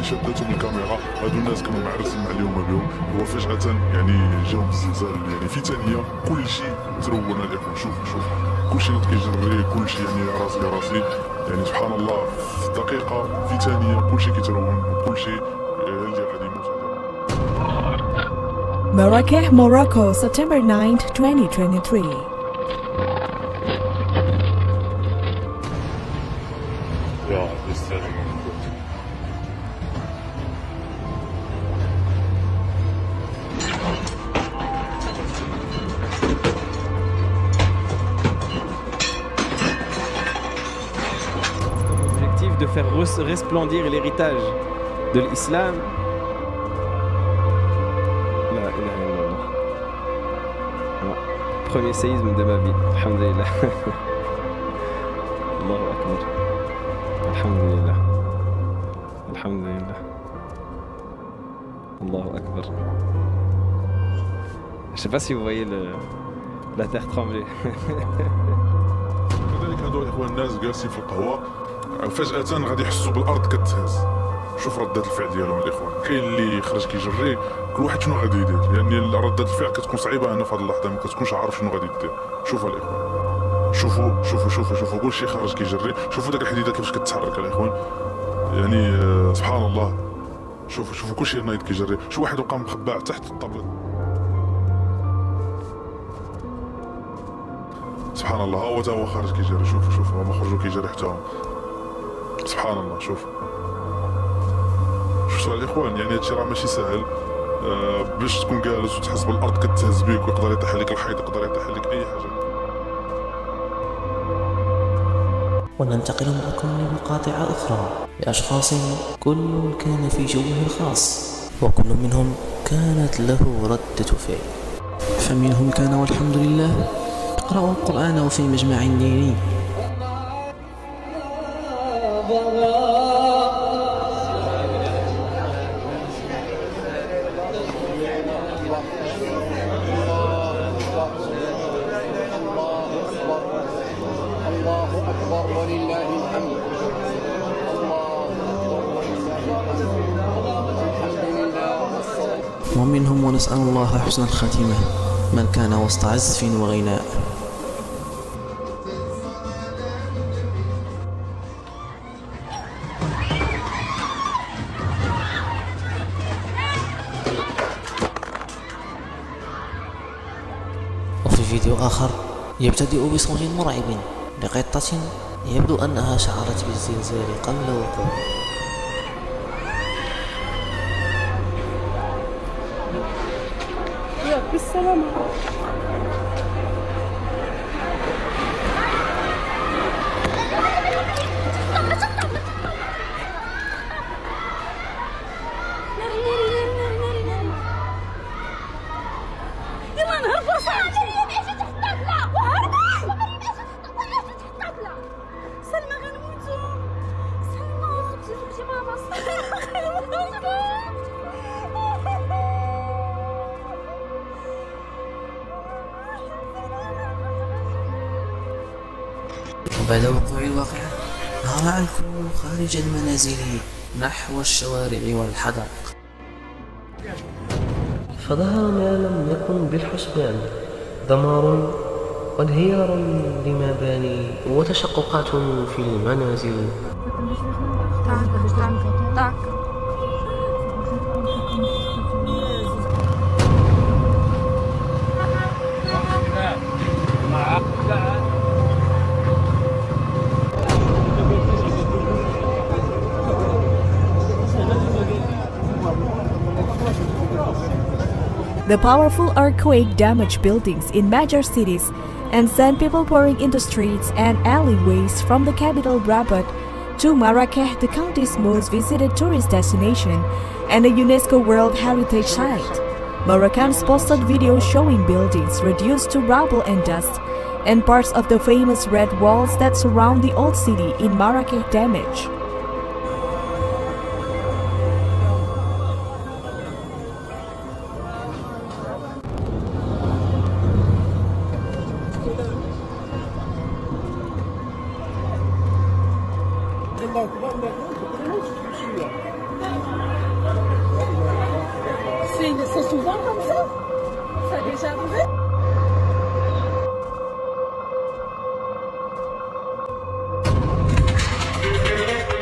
شدتهم الكاميرا. هادو الناس كانوا معرسين مع اليوم بهم، هو فجأة يعني جاهم الزلزال يعني في ثانية كلشي ترون الاخوان. شوف كلشي نط كيجري، كلشي يعني راسي يعني سبحان الله في دقيقة في ثانية كلشي كيترون وكلشي اللي غادي يموت. Marrakech, Morocco, September 9, 2023. De faire resplendir l'héritage de l'islam. La ilaha illallah. Premier séisme de ma vie. Alhamdulillah. Allahu Akbar. Alhamdulillah. Alhamdulillah. Allahu Akbar. Je sais pas si vous voyez la terre trembler. كذلك هذول الاخوان الناس جالسين في القهوه فجأة غادي يحسوا بالارض كتهز. شوف ردات الفعل ديالهم الاخوان، كاين اللي خرج كيجري، كل واحد شنو غادي يدير، يعني ردات الفعل كتكون صعيبه هنا في هذه اللحظه، ما كتكونش عارف شنو غادي دير. شوفوا الاخوان، شوفوا كلشي خرج كيجري، شوفوا داك الحديده كيفاش كتحرك الاخوان، يعني سبحان الله. شوفوا كلشي نايض كيجري، شو واحد وقع مخبع تحت الطابله. سبحان الله، هو تا هو خارج كيجري. شوف هما خرجوا كيجري حتى هما. سبحان الله. شوفوا الاخوان، يعني هادشي راه ماشي سهل. باش تكون جالس وتحس بالارض كتهز بيك ويقدر يطيح عليك الحيط، يقدر يطيح عليك اي حاجه. وننتقل معكم لمقاطع اخرى لاشخاص كل كان في جوه الخاص، وكل منهم كانت له ردة فعل. فمنهم كان والحمد لله يقرأ القرآن في مجمع ديني، ومنهم ونسأل الله حسن الخاتمة من كان وسط عزف وغناء. وفي فيديو آخر يبتدئ بصوت مرعب لقطة يبدو أنها شعرت بالزلزال قبل وقوعه. بالسلامة. يلا نهرب سلمى غنموتو. سلمى اختي ماما. وبعد وقوع الواقعة هرع الكل خارج المنازل نحو الشوارع والحدائق، فظهر ما لم يكن بالحسبان: دمار وانهيار لمباني وتشققات في المنازل. The powerful earthquake damaged buildings in major cities and sent people pouring into streets and alleyways from the capital Rabat to Marrakech, the country's most visited tourist destination and a UNESCO World Heritage Site. Moroccans posted videos showing buildings reduced to rubble and dust, and parts of the famous red walls that surround the old city in Marrakech damaged. C'est souvent comme ça? Ça a déjà arrivé?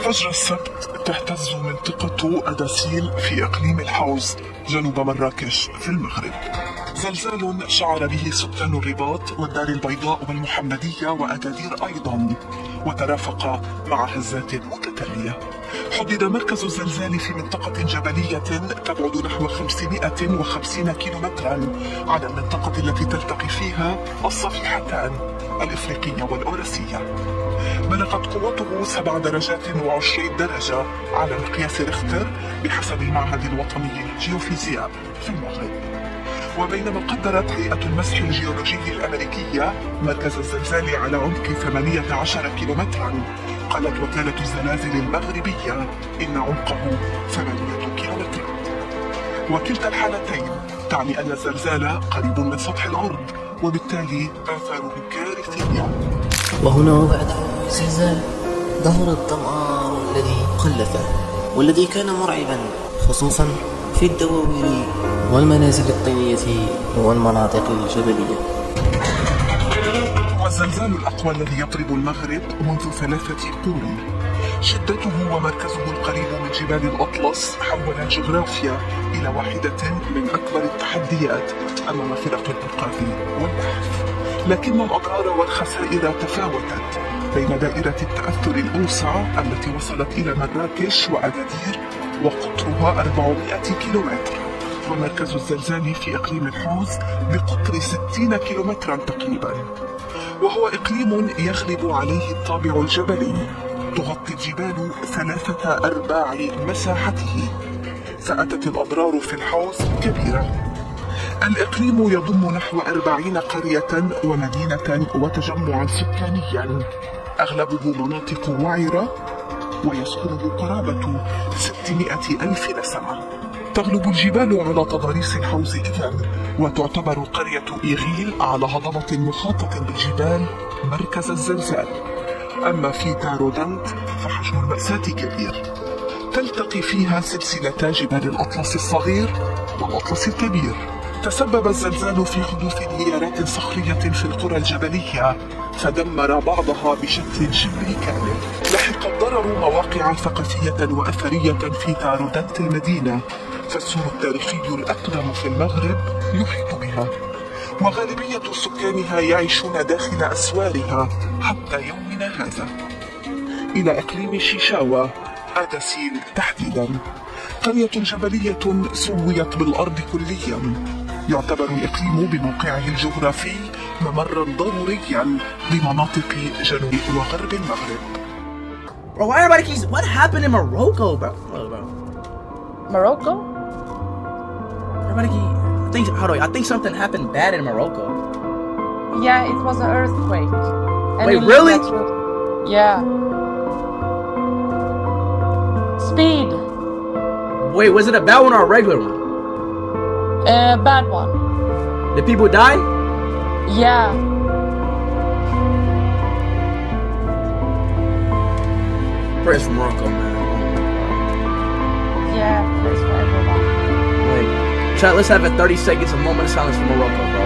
فجر السبت تهتز منطقة أداسيل في إقليم الحوز جنوب مراكش في المغرب. زلزال شعر به سكان الرباط والدار البيضاء والمحمدية وأكادير أيضا، وترافق مع هزات متتالية. حدد مركز الزلزال في منطقة جبلية تبعد نحو 550 كيلومترا عن المنطقة التي تلتقي فيها الصفيحتان الإفريقية والأوراسية. بلغت قوته 7 درجات و20 درجة على مقياس ريختر بحسب المعهد الوطني للجيوفيزياء في المغرب. وبينما قدرت هيئة المسح الجيولوجي الأمريكية مركز الزلزال على عمق 18 كيلومترا، قالت وكالة الزلازل المغربية إن عمقه 8 كيلومترات. وكلتا الحالتين تعني أن الزلزال قريب من سطح الأرض، وبالتالي آثاره كارثية. وهنا وبعد الزلزال ظهر الدمار الذي خلفه والذي كان مرعبا، خصوصا في الدواوين والمنازل الطينية والمناطق الجبلية. والزلزال الأقوى الذي يضرب المغرب منذ 3 قرون. شدته ومركزه القريب من جبال الأطلس حول الجغرافيا إلى واحدة من أكبر التحديات أمام فرق الإنقاذ والبحث. لكن الأضرار والخسائر تفاوتت بين دائرة التأثر الأوسع التي وصلت إلى مراكش وأكادير وقطرها 400 كيلومتر، ومركز الزلزال في إقليم الحوز بقطر 60 كيلومترا تقريبا، وهو إقليم يغلب عليه الطابع الجبلي. تغطي الجبال 3/4 مساحته، فأتت الأضرار في الحوز كبيرة. الإقليم يضم نحو 40 قرية ومدينة وتجمعا سكانيا، أغلبه مناطق وعرة ويسكنه قرابة 600,000 نسمة. تغلب الجبال على تضاريس الحوز إذن، وتعتبر قرية إيغيل على هضبة محاطة بالجبال مركز الزلزال. أما في تارودانت فحجم المأساة كبير، تلتقي فيها سلسلة جبال الأطلس الصغير والأطلس الكبير. تسبب الزلزال في حدوث انهيارات صخرية في القرى الجبلية فدمر بعضها بشكل شبه كامل. لحق الضرر مواقع ثقافية وأثرية في تارودانت المدينة، فالسور التاريخي الأقدم في المغرب يحيط بها، وغالبية سكانها يعيشون داخل أسوارها حتى يومنا هذا. إلى إقليم شيشاوا أداسيل تحديدا، قرية جبلية سويت بالأرض كليا. يعتبر الإقليم بموقعه الجغرافي ممرا ضروريا لمناطق جنوب وغرب المغرب. Bro, why everybody keeps... What happened in Morocco, bro? Morocco? Everybody keep... I think something happened bad in Morocco. Yeah, it was an earthquake. And Wait, really? Yeah. Speed. Wait, was it a bad one or a regular one? Bad one. Did people die? Yeah. Prayers for Morocco, man. Yeah, prayers for everyone. Like, chat, let's have a 30 seconds, a moment of silence for Morocco, bro.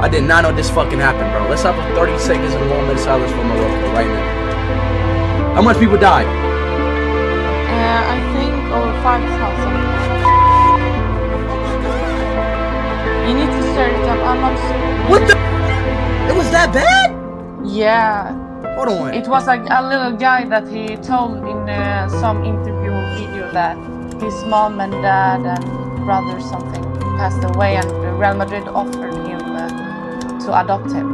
I did not know this fucking happened, bro. Let's have a 30 seconds, a moment of silence for Morocco right now. How much people died? I think over 5,000. You need to search them. I'm not sure. What the? It was that bad? Yeah. Hold on. It was like a little guy that he told in some interview video that his mom and dad and brother something passed away, and Real Madrid offered him to adopt him.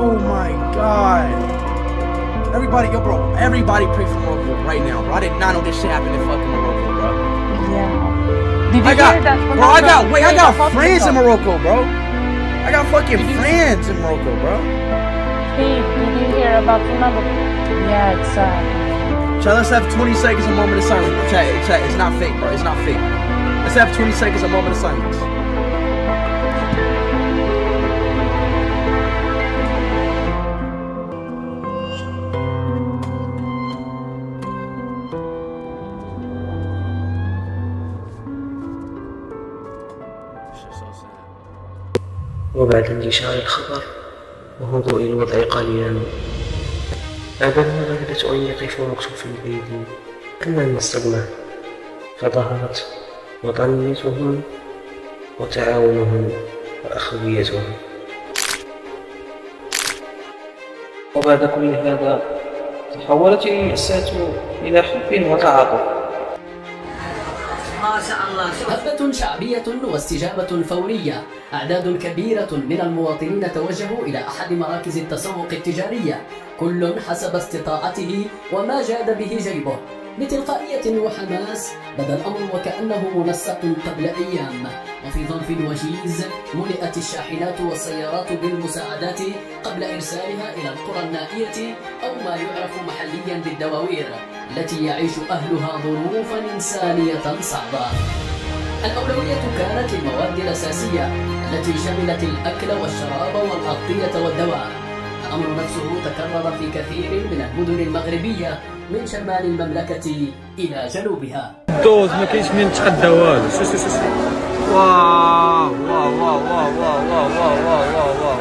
Oh my god. Everybody, yo, bro. Everybody pray for Morocco right now, bro. I did not know this shit happened in fucking Morocco, bro. Yeah. Did you hear that? I got friends in Morocco, bro. I got fucking friends in Morocco, bro. Hey, did you hear about remember? Yeah, it's Chat, let's have 20 seconds, a moment of silence. Chat, it's not fake, bro. It's not fake. Let's have 20 seconds, a moment of silence. وبعد انتشار الخبر وهدوء الوضع قليلا، أبى المغاربة أن يقفوا مكتوفي بأيدي أمام الصدمة، فظهرت وطنيتهم وتعاونهم وأخويتهم. وبعد كل هذا تحولت المأساة إلى حب وتعاطف. هبة شعبية واستجابة فورية. أعداد كبيرة من المواطنين توجهوا إلى أحد مراكز التسوق التجارية، كل حسب استطاعته وما جاد به جيبه. بتلقائية وحماس بدا الأمر وكأنه منسق قبل أيام، وفي ظرف وجيز ملئت الشاحنات والسيارات بالمساعدات قبل إرسالها إلى القرى النائية أو ما يعرف محليا بالدواوير التي يعيش أهلها ظروفا إنسانية صعبة. الأولوية كانت للمواد الأساسية التي شملت الأكل والشراب والأغطية والدواء. الأمر نفسه تكرر في كثير من المدن المغربية من شمال المملكة إلى جنوبها. دوز ما كاينش من تقدى والو. شوف واو واو واو واو واو واو واو واو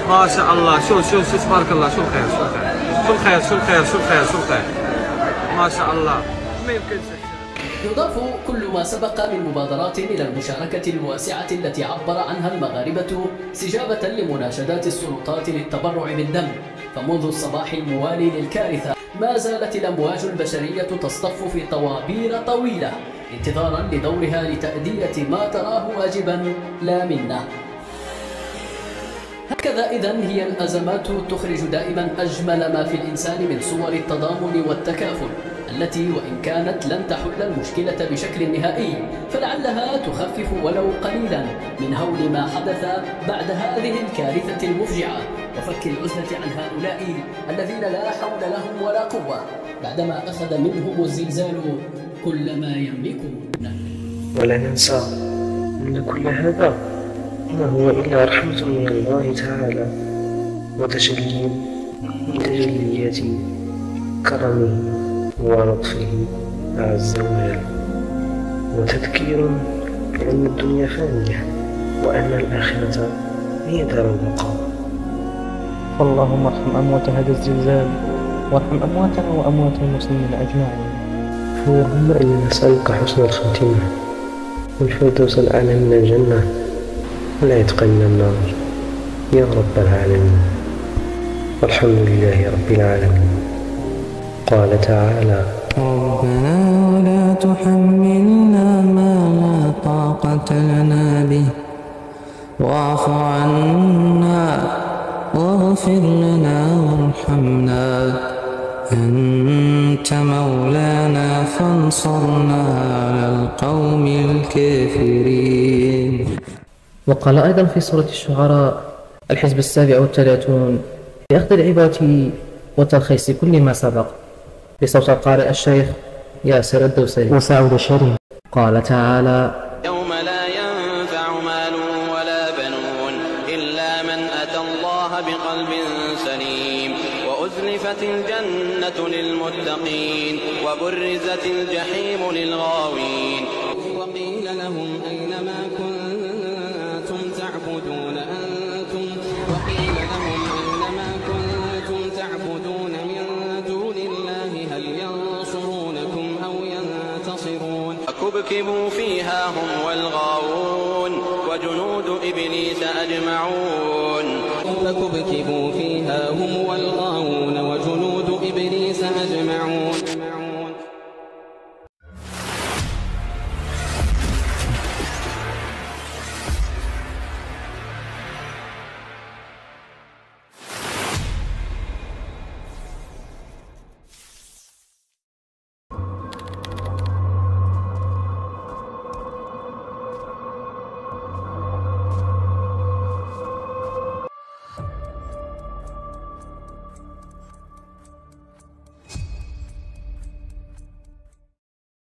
ما شاء الله. شوف تبارك الله. شو الخير ما شاء الله. ما يمكنش. يضاف كل ما سبق من مبادرات إلى المشاركة الواسعة التي عبر عنها المغاربة استجابة لمناشدات السلطات للتبرع بالدم. فمنذ الصباح الموالي للكارثة ما زالت الأمواج البشرية تصطف في طوابير طويلة انتظارا لدورها لتأدية ما تراه واجبا لا منا. هكذا إذن هي الأزمات تخرج دائما أجمل ما في الإنسان من صور التضامن والتكافل، التي وإن كانت لن تحل المشكلة بشكل نهائي فلعلها تخفف ولو قليلا من هول ما حدث بعد هذه الكارثة المفجعة، وفك العزلة عن هؤلاء الذين لا حول لهم ولا قوة بعدما أخذ منهم الزلزال كل ما يملكون. ولا ننسى أن كل هذا ما هو إلا رحمة من الله تعالى وتجلي من تجليات كرمه ولطفه عز وجل، وتذكير بأن الدنيا فانية وأن الآخرة هي دار البقاء. اللهم ارحم أموات هذا الزلزال وارحم أمواتنا وأموات المسلمين أجمعين. اللهم إنا نسألك حسن الخاتمة والفردوس الأعلى من الجنة والعتق من النار يا رب العالمين. والحمد لله رب العالمين. قال تعالى: ربنا ولا تحملنا ما لا طاقة لنا به واعف عنا واغفر لنا وارحمنا أنت مولانا فانصرنا على القوم الكافرين. وقال أيضا في سورة الشعراء الحزب 37 بأخذ العبرة وتلخيص كل ما سبق، بصوت القارئ الشيخ ياسر الدوسري. وسعود الشريف. قال تعالى: يوم لا ينفع مال ولا الله بقلب سليم وأزلفت الجنة للمتقين وبرزت الجحيم للغاوين وقيل لهم أين ما كنتم تعبدون من دون الله هل ينصرونكم أو ينتصرون فكبكبوا فيها هم والغاوون وجنود إبليس أجمعون فكبكبوا فيها هم والغاوون